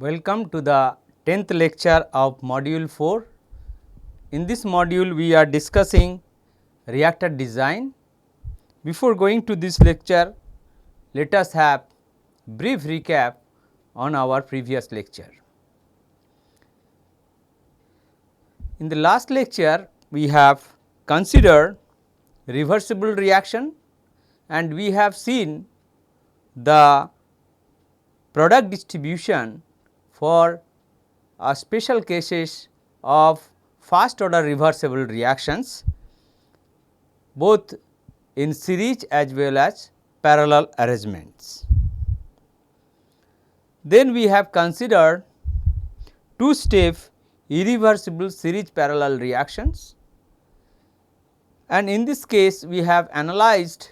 Welcome to the 10th lecture of module 4. In this module we are discussing reactor design. Before going to this lecture, let us have brief recap on our previous lecture. In the last lecture we have considered reversible reaction and we have seen the product distribution for special cases of first order reversible reactions both in series as well as parallel arrangements. Then we have considered two step irreversible series parallel reactions, and in this case we have analyzed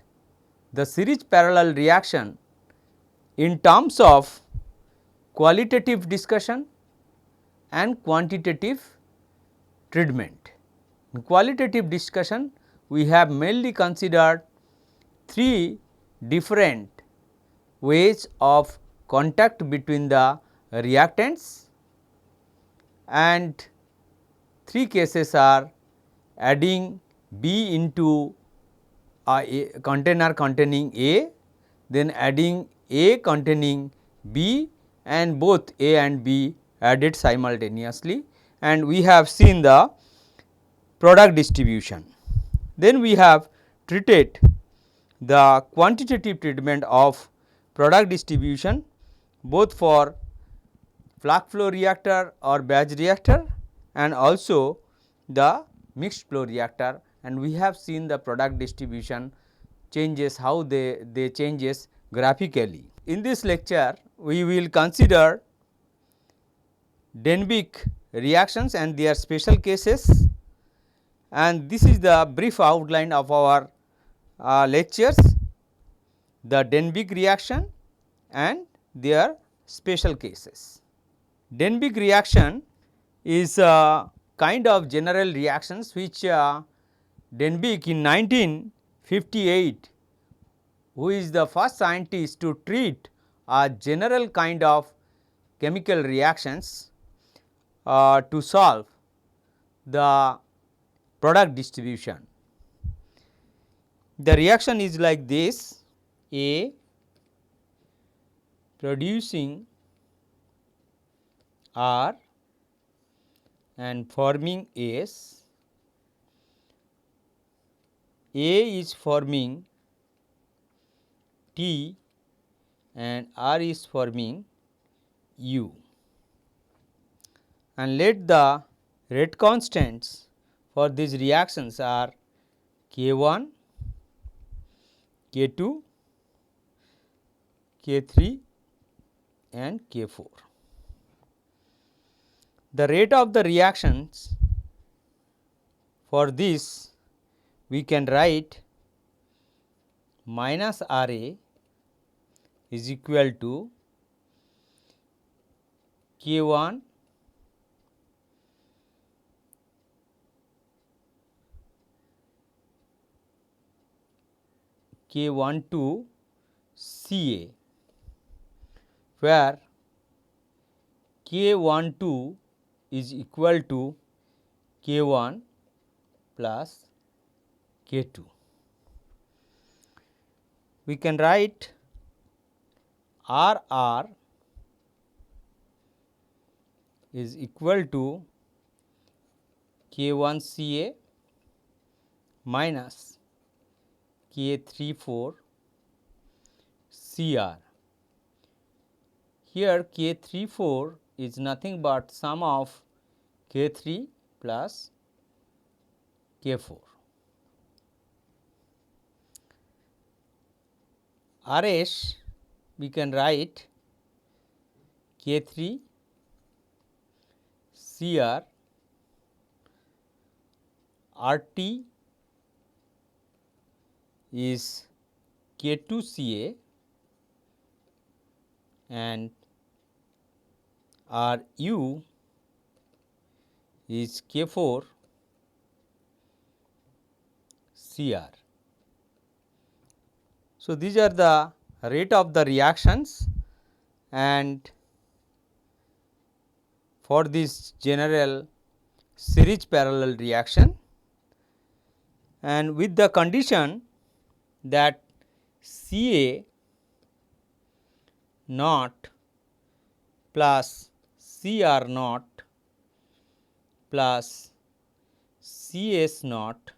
the series parallel reaction in terms of qualitative discussion and quantitative treatment. In qualitative discussion, we have mainly considered three different ways of contact between the reactants, and three cases are adding B into a container containing A, then adding A containing B, and both A and B added simultaneously, and we have seen the product distribution. Then we have treated the quantitative treatment of product distribution both for plug flow reactor or batch reactor and also the mixed flow reactor, and we have seen the product distribution changes, how they changes graphically. In this lecture we will consider Denbigh reactions and their special cases, and this is the brief outline of our lectures, the Denbigh reaction and their special cases. Denbigh reaction is a kind of general reactions which Denbigh in 1958, who is the first scientist to treat a general kind of chemical reactions to solve the product distribution. The reaction is like this: A producing R and forming S, A is forming T and R is forming U, and let the rate constants for these reactions are K1, K2, K3 and K4. The rate of the reactions for this we can write minus R A is equal to K1 K12 C A, where K12 is equal to K1 plus K2. We can write RR is equal to K1 CA minus K34 CR. Here K34 is nothing but sum of K3 plus K4. RS we can write K3 CR, RT is K2 CA and RU is K4 CR. So, these are the rate of the reactions, and for this general series parallel reaction, and with the condition that Ca naught plus Cr naught plus Cs naught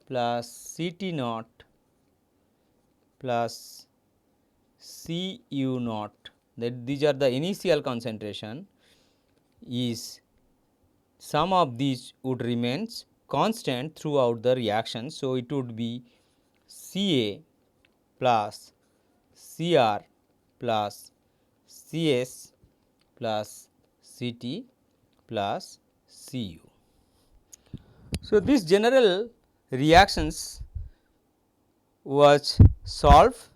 plus Ct naught plus Cu naught, that these are the initial concentration, is sum of these would remains constant throughout the reaction. So, it would be Ca plus Cr plus Cs plus Ct plus Cu. So, this general reactions was solved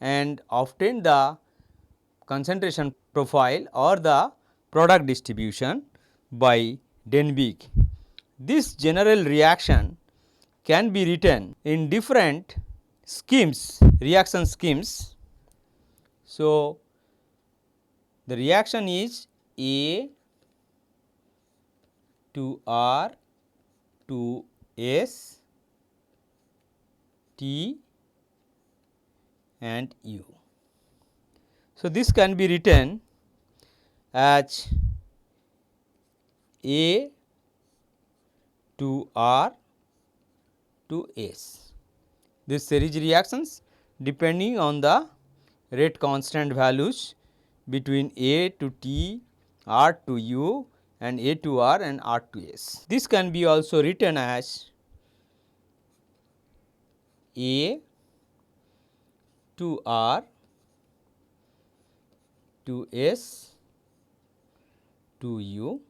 and obtained the concentration profile or the product distribution by Denbigh. This general reaction can be written in different schemes, reaction schemes. So, the reaction is A to R to S T and U. So, this can be written as A to R to S. This series reactions depending on the rate constant values between A to T, R to U and A to R and R to S. This can be also written as A to R to S to U,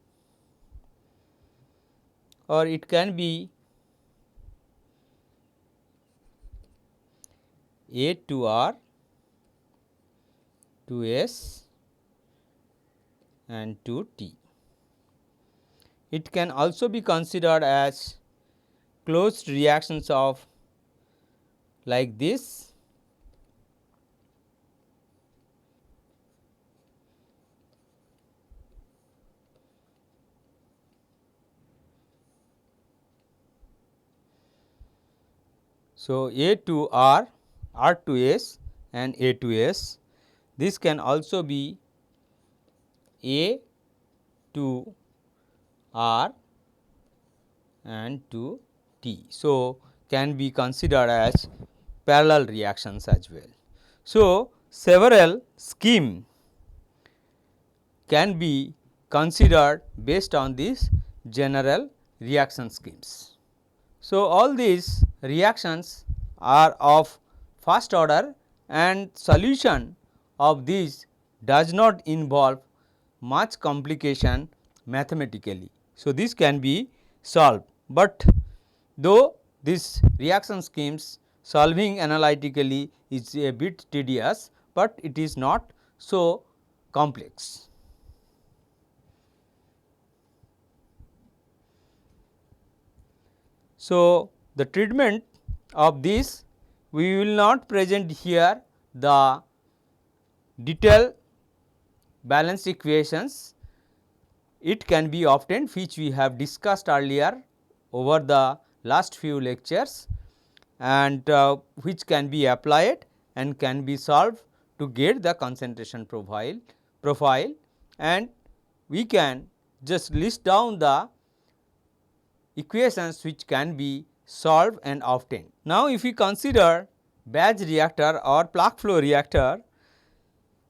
or it can be A to R to S and to T. It can also be considered as closed reactions of like this. So, A to R, R to S and A to S. This can also be A to R and to T. So, can be considered as parallel reactions as well. So, several scheme can be considered based on these general reaction schemes. So, all these reactions are of first order and solution of these does not involve much complication mathematically. So, this can be solved, but though these reaction schemes solving analytically is a bit tedious, but it is not so complex. So, the treatment of this, we will not present here the detailed balance equations. It can be obtained which we have discussed earlier over the last few lectures, and which can be applied and can be solved to get the concentration profile, and we can just list down the equations which can be solved and obtained. Now, if we consider batch reactor or plug flow reactor,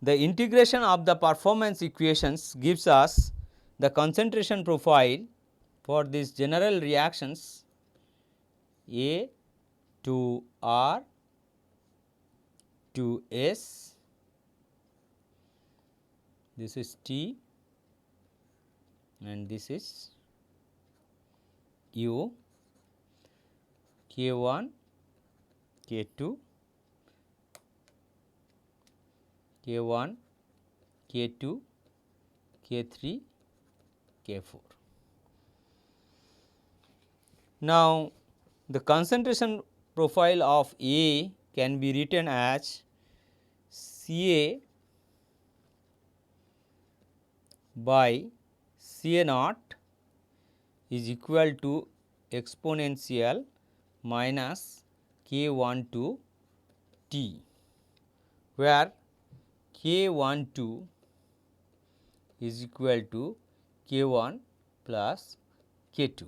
the integration of the performance equations gives us the concentration profile for these general reactions A to R to S, this is T and this is U, K1, K2, K1, K2, K3, K4. Now, the concentration profile of A can be written as Ca by Ca naught is equal to exponential minus k12 t, where k12 is equal to k1 plus k2.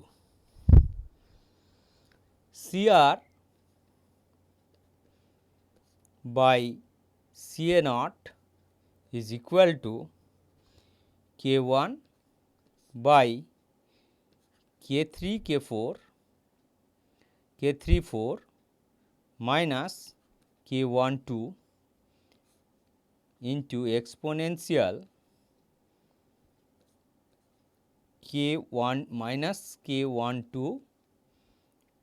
Cr by Ca naught is equal to k1 by k3 k4 k3 4 minus k12 into exponential k1 minus k12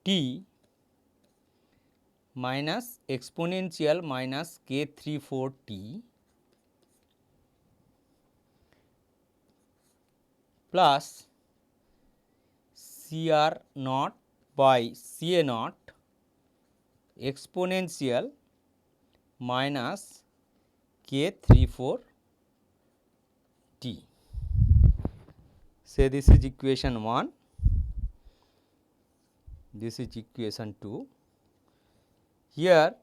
t minus exponential minus k34 t plus Cr naught by Ca naught exponential minus k34 t. Say this is equation 1, this is equation 2. Here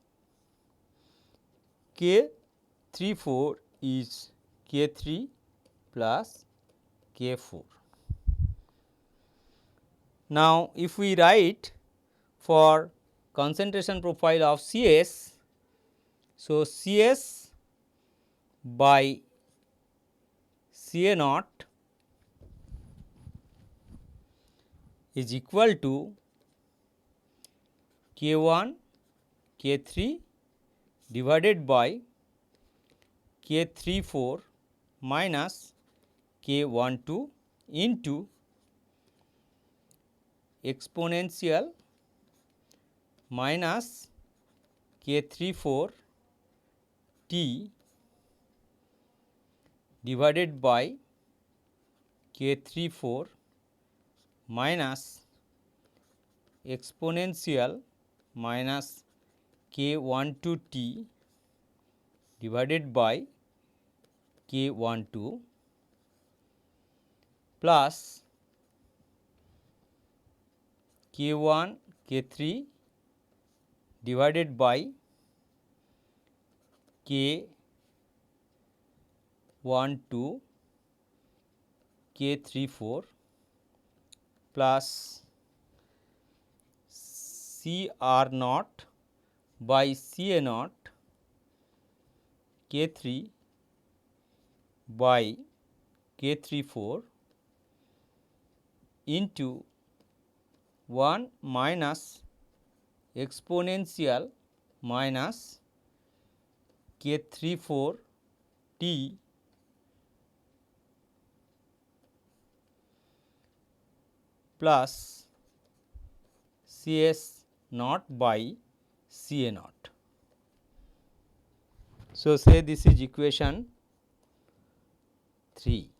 k34 is k3 plus k4. Now, if we write for concentration profile of Cs, so Cs by Ca naught is equal to k1 k3 divided by k34 minus k12 into exponential minus k34 t divided by k34 minus exponential minus k12 t divided by k12 plus k1 k3 divided by k12 k34 plus Cr naught by Ca naught k3 by k34 into 1 minus exponential minus k34 t plus Cs naught by Ca naught. So, say this is equation 3.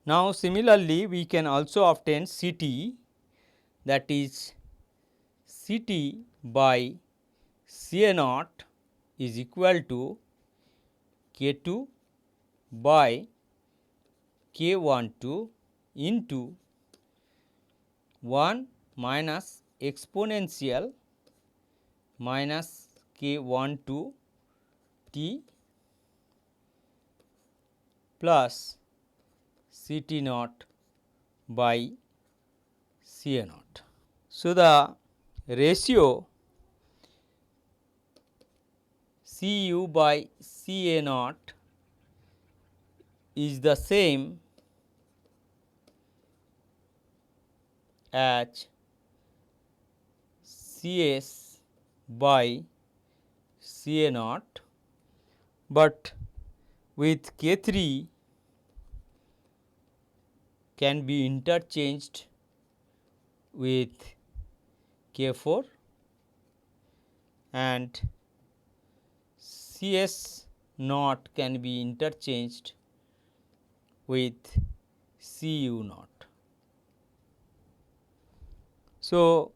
Now, similarly we can also obtain Ct, that is Ct by Ca naught is equal to k2 by k12 into 1 minus exponential minus k12 t plus Ct naught by Ca naught. So, the ratio Cu by Ca naught is the same as Cs by Ca naught, but with K3 can be interchanged with K4 and Cs naught can be interchanged with Cu naught. So,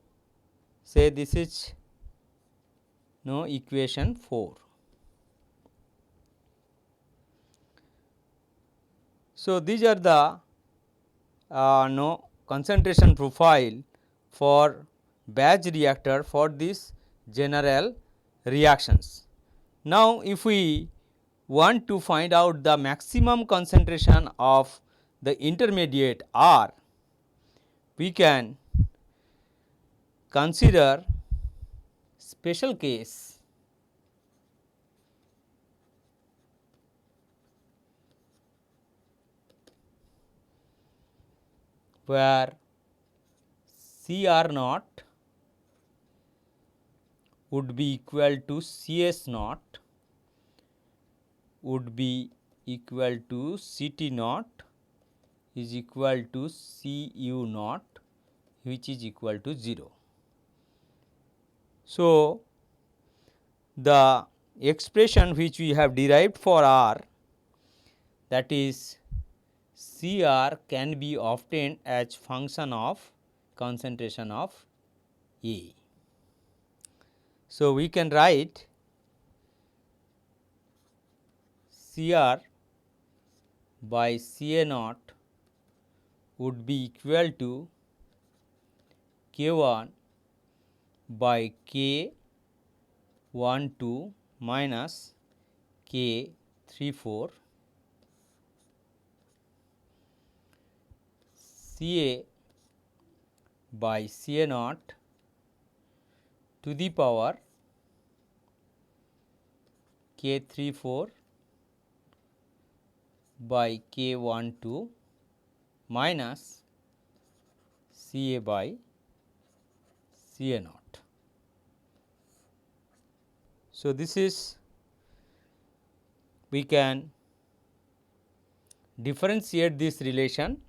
say this is equation 4. So, these are the no concentration profile for batch reactor for this general reactions. Now, if we want to find out the maximum concentration of the intermediate R, we can consider special case where C R naught would be equal to C S naught would be equal to C T naught is equal to C U naught, which is equal to 0. So, the expression which we have derived for R, that is C R, can be obtained as function of concentration of A. So, we can write C R by C A naught would be equal to K 1 by K 1 2 minus K 3 4 C A by C A naught to the power K 3 4 by K 1 2 minus C A by C A naught. So, this is we can differentiate this relation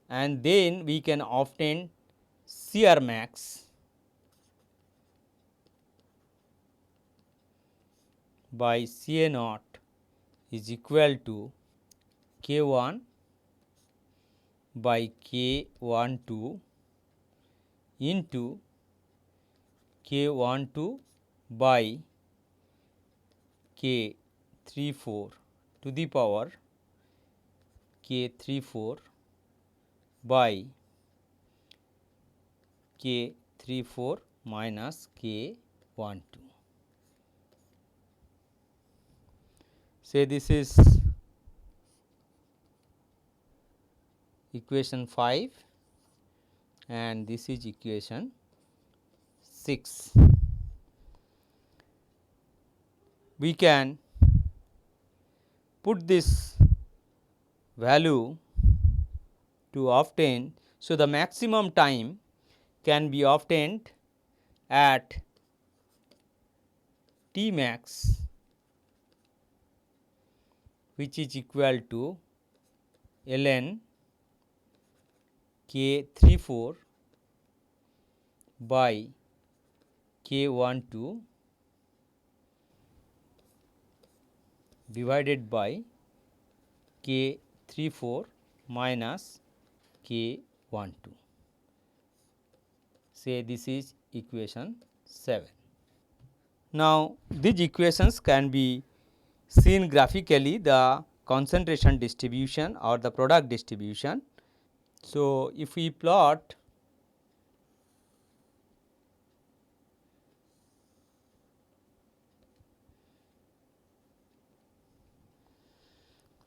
and then we can obtain C R max by C A naught is equal to K 1 by K 1 2 into K 1 2 by K 3 4 to the power K 3 4 by K 3 4 minus K 1 2. Say this is equation 5 and this is equation 6. We can put this value to obtain. So, the maximum time can be obtained at T max, which is equal to ln K 3 4 by K 1 2 divided by K 3 4 minus K 1 2. Say this is equation 7. Now, these equations can be seen graphically, the concentration distribution or the product distribution. So, if we plot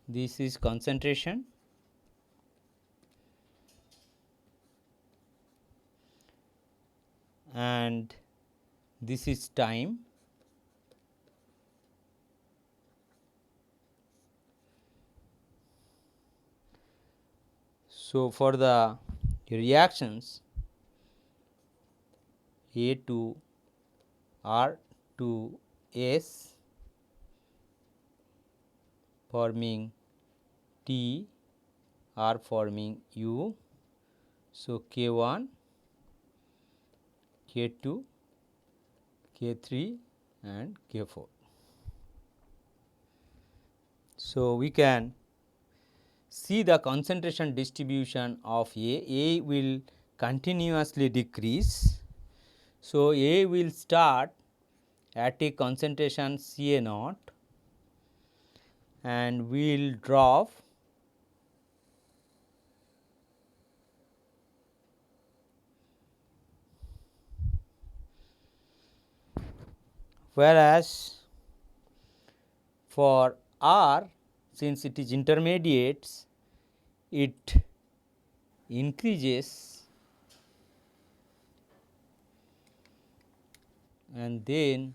this is concentration and this is time. So, for the reactions A to R to S forming T, R forming U. So, K 1, K 2, K 3 and K 4. So, we can see the concentration distribution of A. A will continuously decrease. So, A will start at a concentration C A naught and we will drop whereas for R, since it is intermediates, it increases and then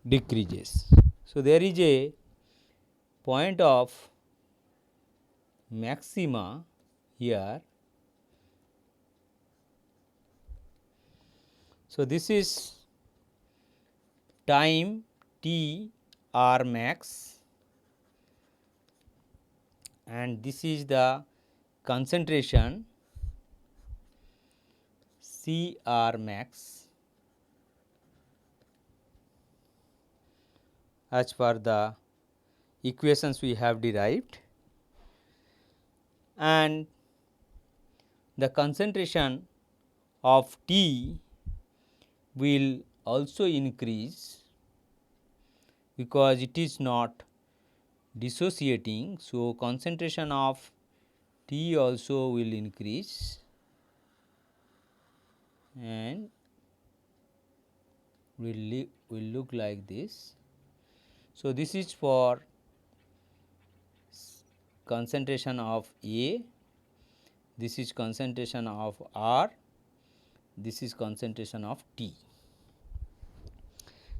decreases. So, there is a point of maxima here. So, this is time t r max and this is the concentration C r max as per the equations we have derived, and the concentration of T will also increase because it is not dissociating. So, concentration of T also will increase and will look like this. So, this is for concentration of A, this is concentration of R, this is concentration of T.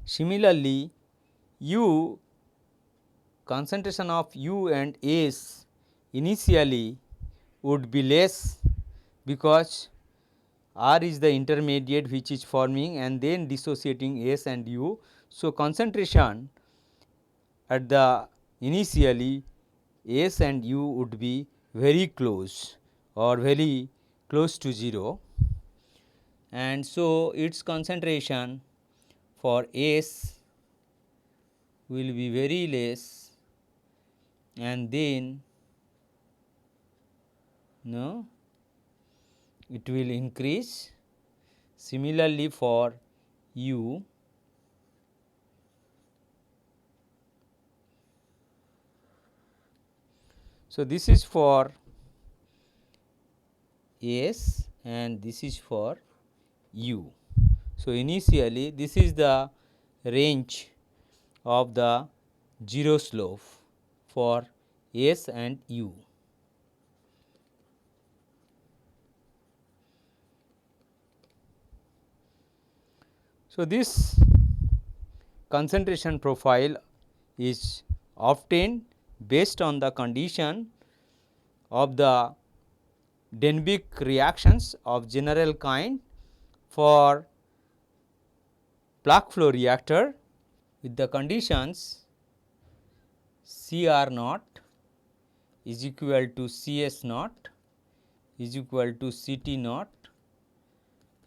Similarly, U, concentration of U and S initially would be less because R is the intermediate which is forming and then dissociating S and U. So, concentration at the initially S and U would be very close or very close to 0, and so its concentration for S will be very less and then it will increase. Similarly, for U, so this is for S and this is for U. So, initially this is the range of the zero slope for S and U. So, this concentration profile is obtained based on the condition of the Denbigh reactions of general kind for plug flow reactor with the conditions C r naught is equal to C s naught is equal to C t naught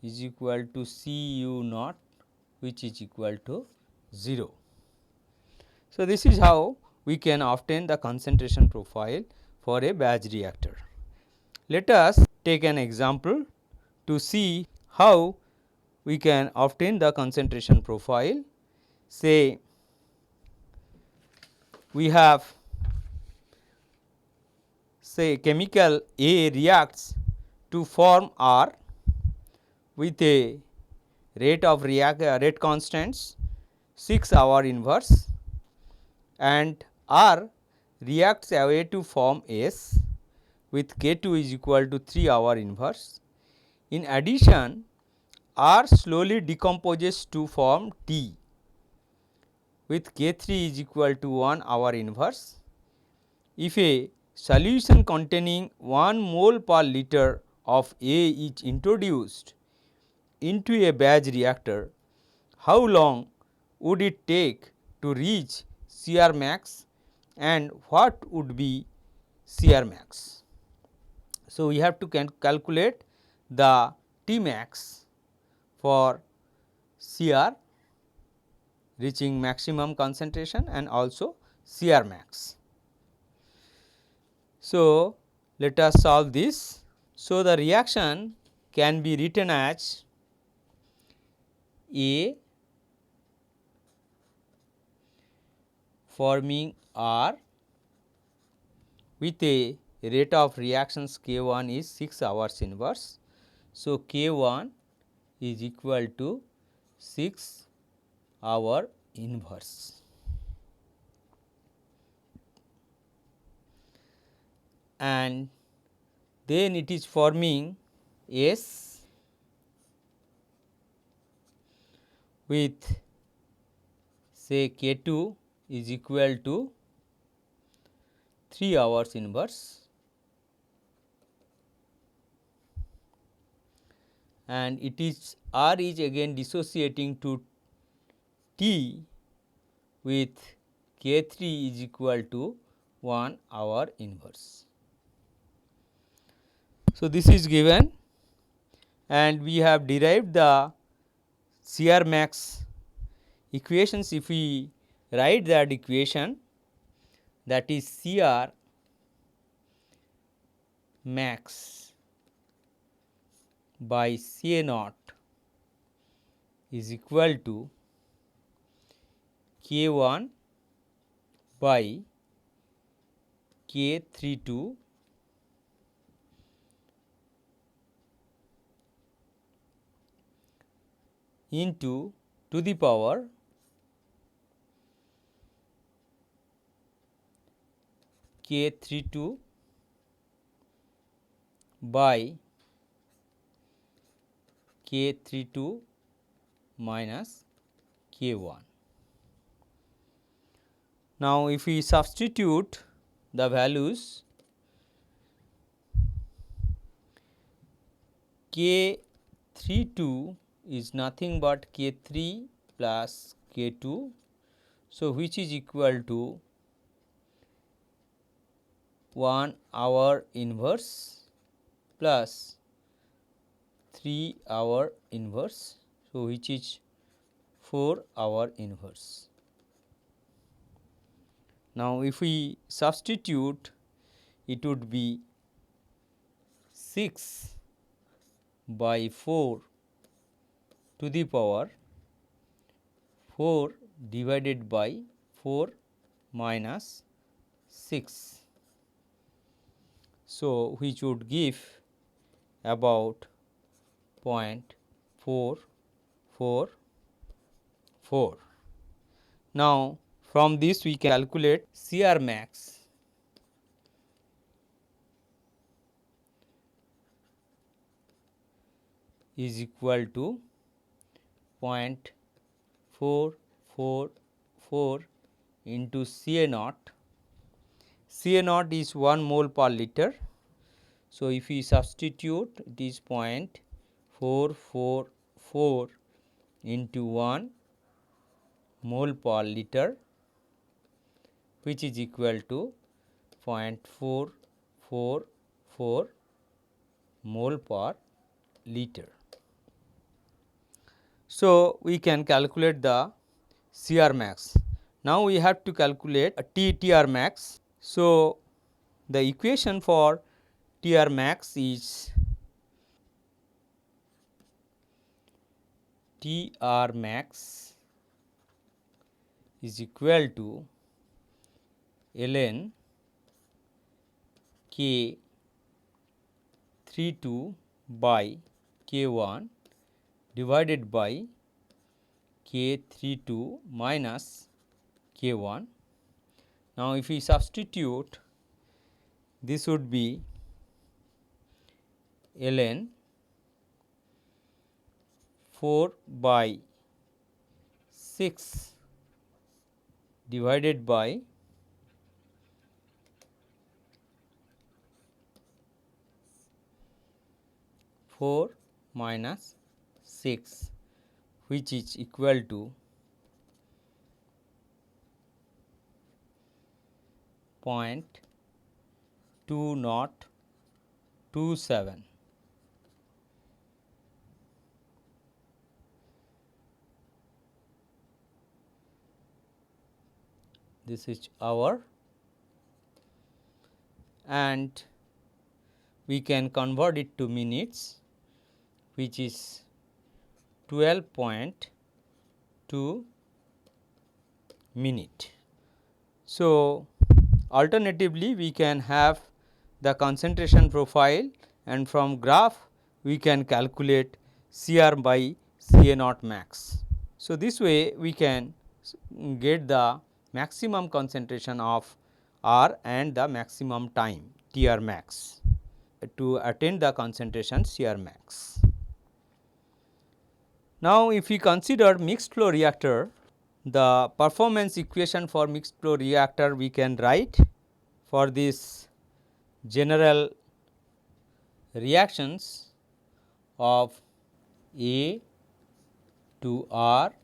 is equal to C u naught, which is equal to 0. So, this is how we can obtain the concentration profile for a batch reactor. Let us take an example to see how we can obtain the concentration profile. Say we have chemical A reacts to form R with a rate of rate constants 6 hour inverse, and R reacts away to form S with K 2 is equal to 3 hour inverse. In addition, R slowly decomposes to form T with K 3 is equal to 1 hour inverse. If a solution containing 1 mole per liter of A is introduced into a batch reactor, how long would it take to reach C r max and what would be C r max? So, we have to calculate the T max for C r reaching maximum concentration and also C r max. So, let us solve this. So, the reaction can be written as A forming R with a rate of reactions K1 is 6 hours inverse. So, K1 is equal to 6 hour inverse. And then it is forming S with say K2 is equal to 3 hours inverse, and it is R is again dissociating to T with K3 is equal to 1 hour inverse. So, this is given and we have derived the CR max equations. If we write that equation, that is CR max by Ca naught is equal to K1 by K32 into to the power K32 by K32 minus K1. Now, if we substitute the values, K32 is nothing but K3 plus K2. So, which is equal to 1 hour inverse plus 3 hour inverse. So, which is 4 hour inverse. Now, if we substitute, it would be 6 by 4 to the power 4 divided by 4 minus 6. So, which would give about 0.444. Now, from this we calculate CR max is equal to 0.444 into Ca naught. Ca naught is 1 mole per liter. So, if we substitute, it is 0.444 into 1 mole per liter, which is equal to 0.444 mole per liter. So, we can calculate the CR max. Now, we have to calculate a TR max. So, the equation for TR max is TR max is equal to ln K 32 by K1 divided by K32 minus K1. Now, if we substitute, this would be ln 4 by 6 divided by 4 minus 6, which is equal to 0.2027. This is hour, and we can convert it to minutes, which is 12.5 to minute. So, alternatively we can have the concentration profile, and from graph we can calculate Cr by Ca naught max. So, this way we can get the maximum concentration of R and the maximum time Tr max to attain the concentration Cr max. Now, if we consider mixed flow reactor, the performance equation for mixed flow reactor we can write for this general reactions of A to R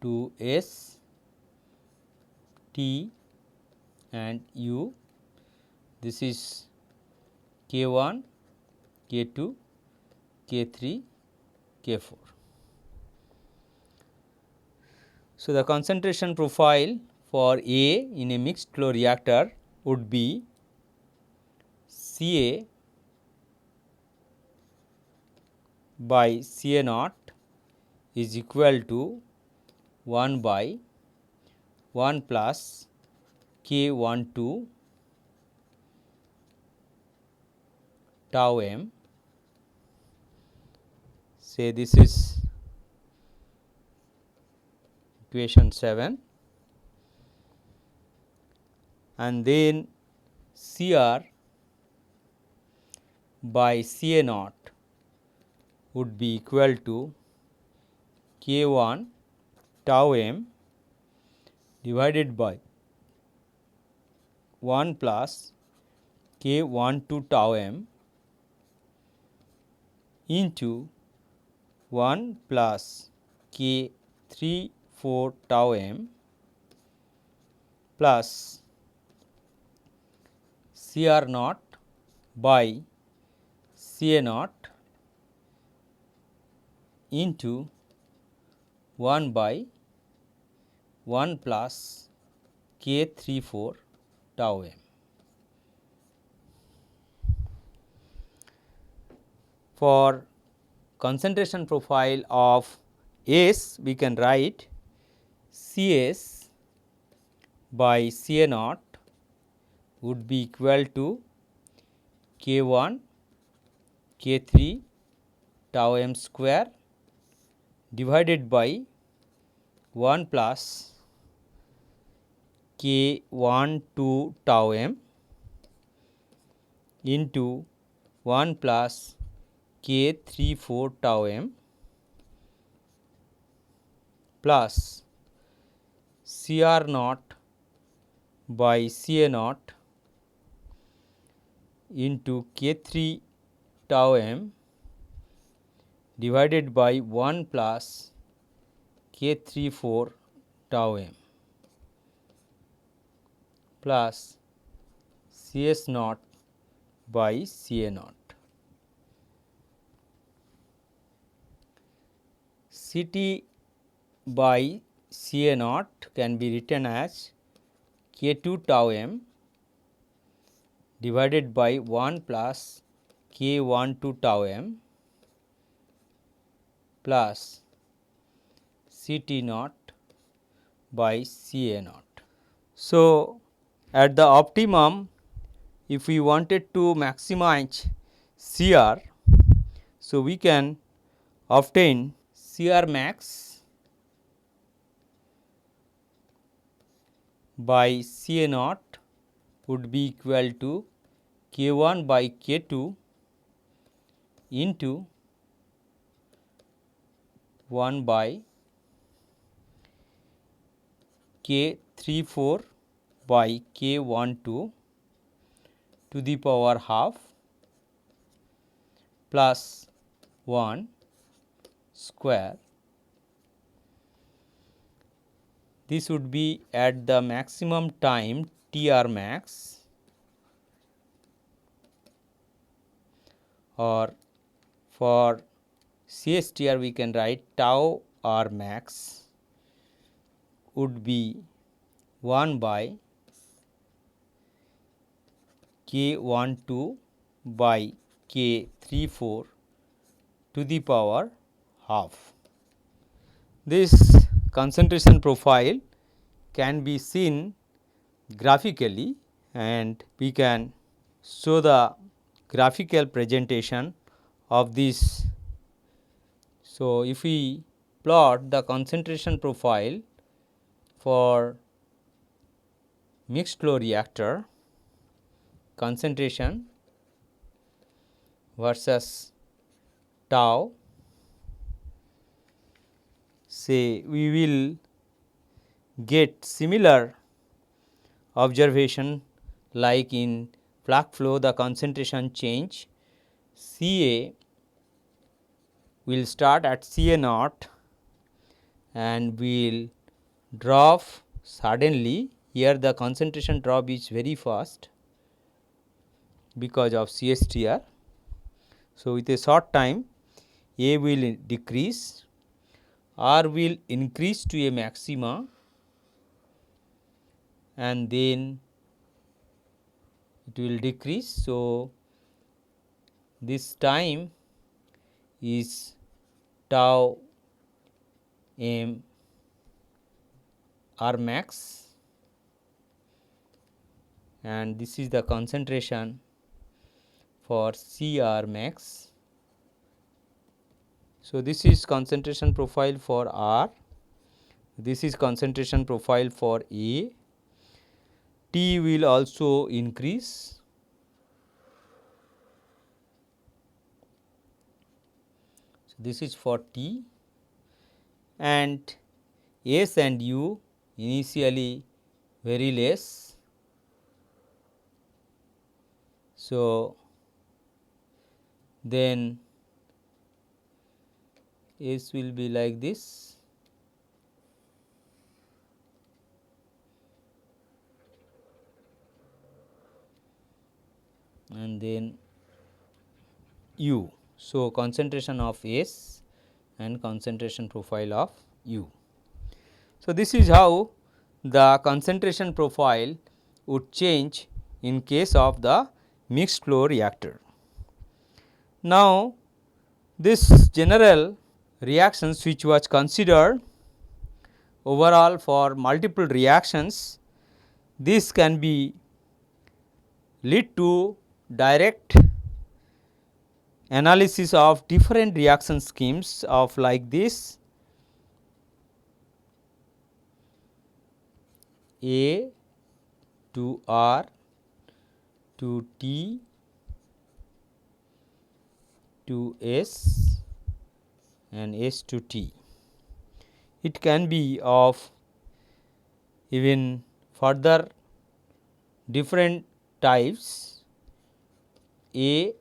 to S, T and U. This is K1, K2, K3, K4. So, the concentration profile for A in a mixed flow reactor would be Ca by Ca naught is equal to 1 by 1 plus K12 tau m. Say this is equation 7, and then Cr by Ca naught would be equal to K1 tau m divided by 1 plus K12 tau m into 1 plus K34 tau m plus Cr naught by Ca naught into 1 by 1 plus K34 tau m. For concentration profile of S, we can write Cs by Ca naught would be equal to K1 K3 tau m square divided by 1 plus K12 tau m into 1 plus K34 tau m plus Cr naught by Ca naught into K3 tau m divided by 1 plus K34 tau m plus Cs naught by Ca naught. Ct by Ca naught can be written as K2 tau m divided by 1 plus K12 tau m plus Ct naught by Ca naught. So, at the optimum, if we wanted to maximize Cr, so we can obtain Cr max by Ca naught would be equal to K1 by K2 into 1 by K34 by K12 to the power half plus 1 square. This would be at the maximum time Tr max, or for CSTR we can write tau R max would be 1 by K12 by K34 to the power half. This concentration profile can be seen graphically, and we can show the graphical presentation of this. So, if we plot the concentration profile for mixed flow reactor, concentration versus tau, say we will get similar observation like in plug flow. The concentration change Ca will start at Ca naught and will drop suddenly. Here the concentration drop is very fast because of CSTR. So, with a short time A will decrease, R will increase to a maxima, and then it will decrease. So, this time is tau m R max, and this is the concentration for CR max. So, this is concentration profile for R, this is concentration profile for A. T will also increase. So, this is for T, and S and U initially very less. So, then S will be like this, and then U. So, concentration of S and concentration profile of U. So, this is how the concentration profile would change in case of the mixed flow reactor. Now, this general reactions which was considered overall for multiple reactions, this can be lead to direct analysis of different reaction schemes of like this: A to R to T to S and S to T. It can be of even further different types, A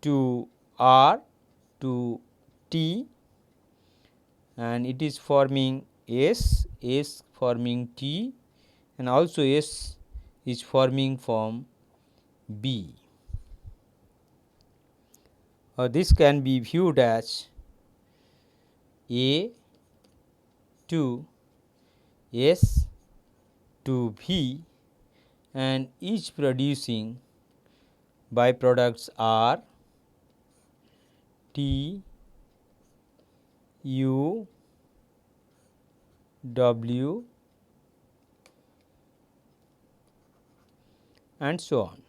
to R to T, and it is forming S, S forming T, and also S is forming from B. This can be viewed as A to S to V, and each producing byproducts are T, U, W, and so on.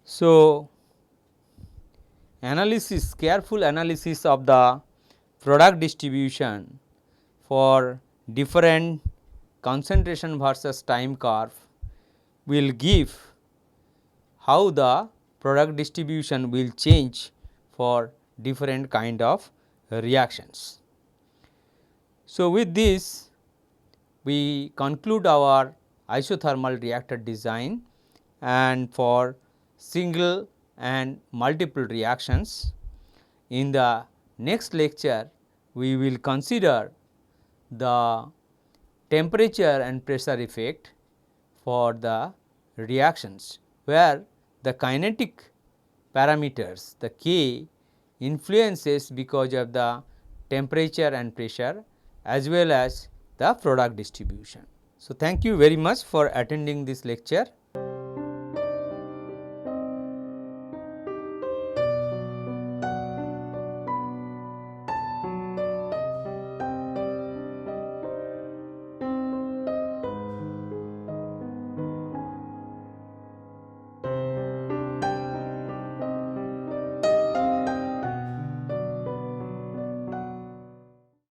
So, analysis, careful analysis of the product distribution for different concentration versus time curve will give how the product distribution will change for different kind of reactions. So, with this we conclude our isothermal reactor design, and for single and multiple reactions. In the next lecture, we will consider the temperature and pressure effect for the reactions, where the kinetic parameters, the K, influences because of the temperature and pressure as well as the product distribution. So, thank you very much for attending this lecture.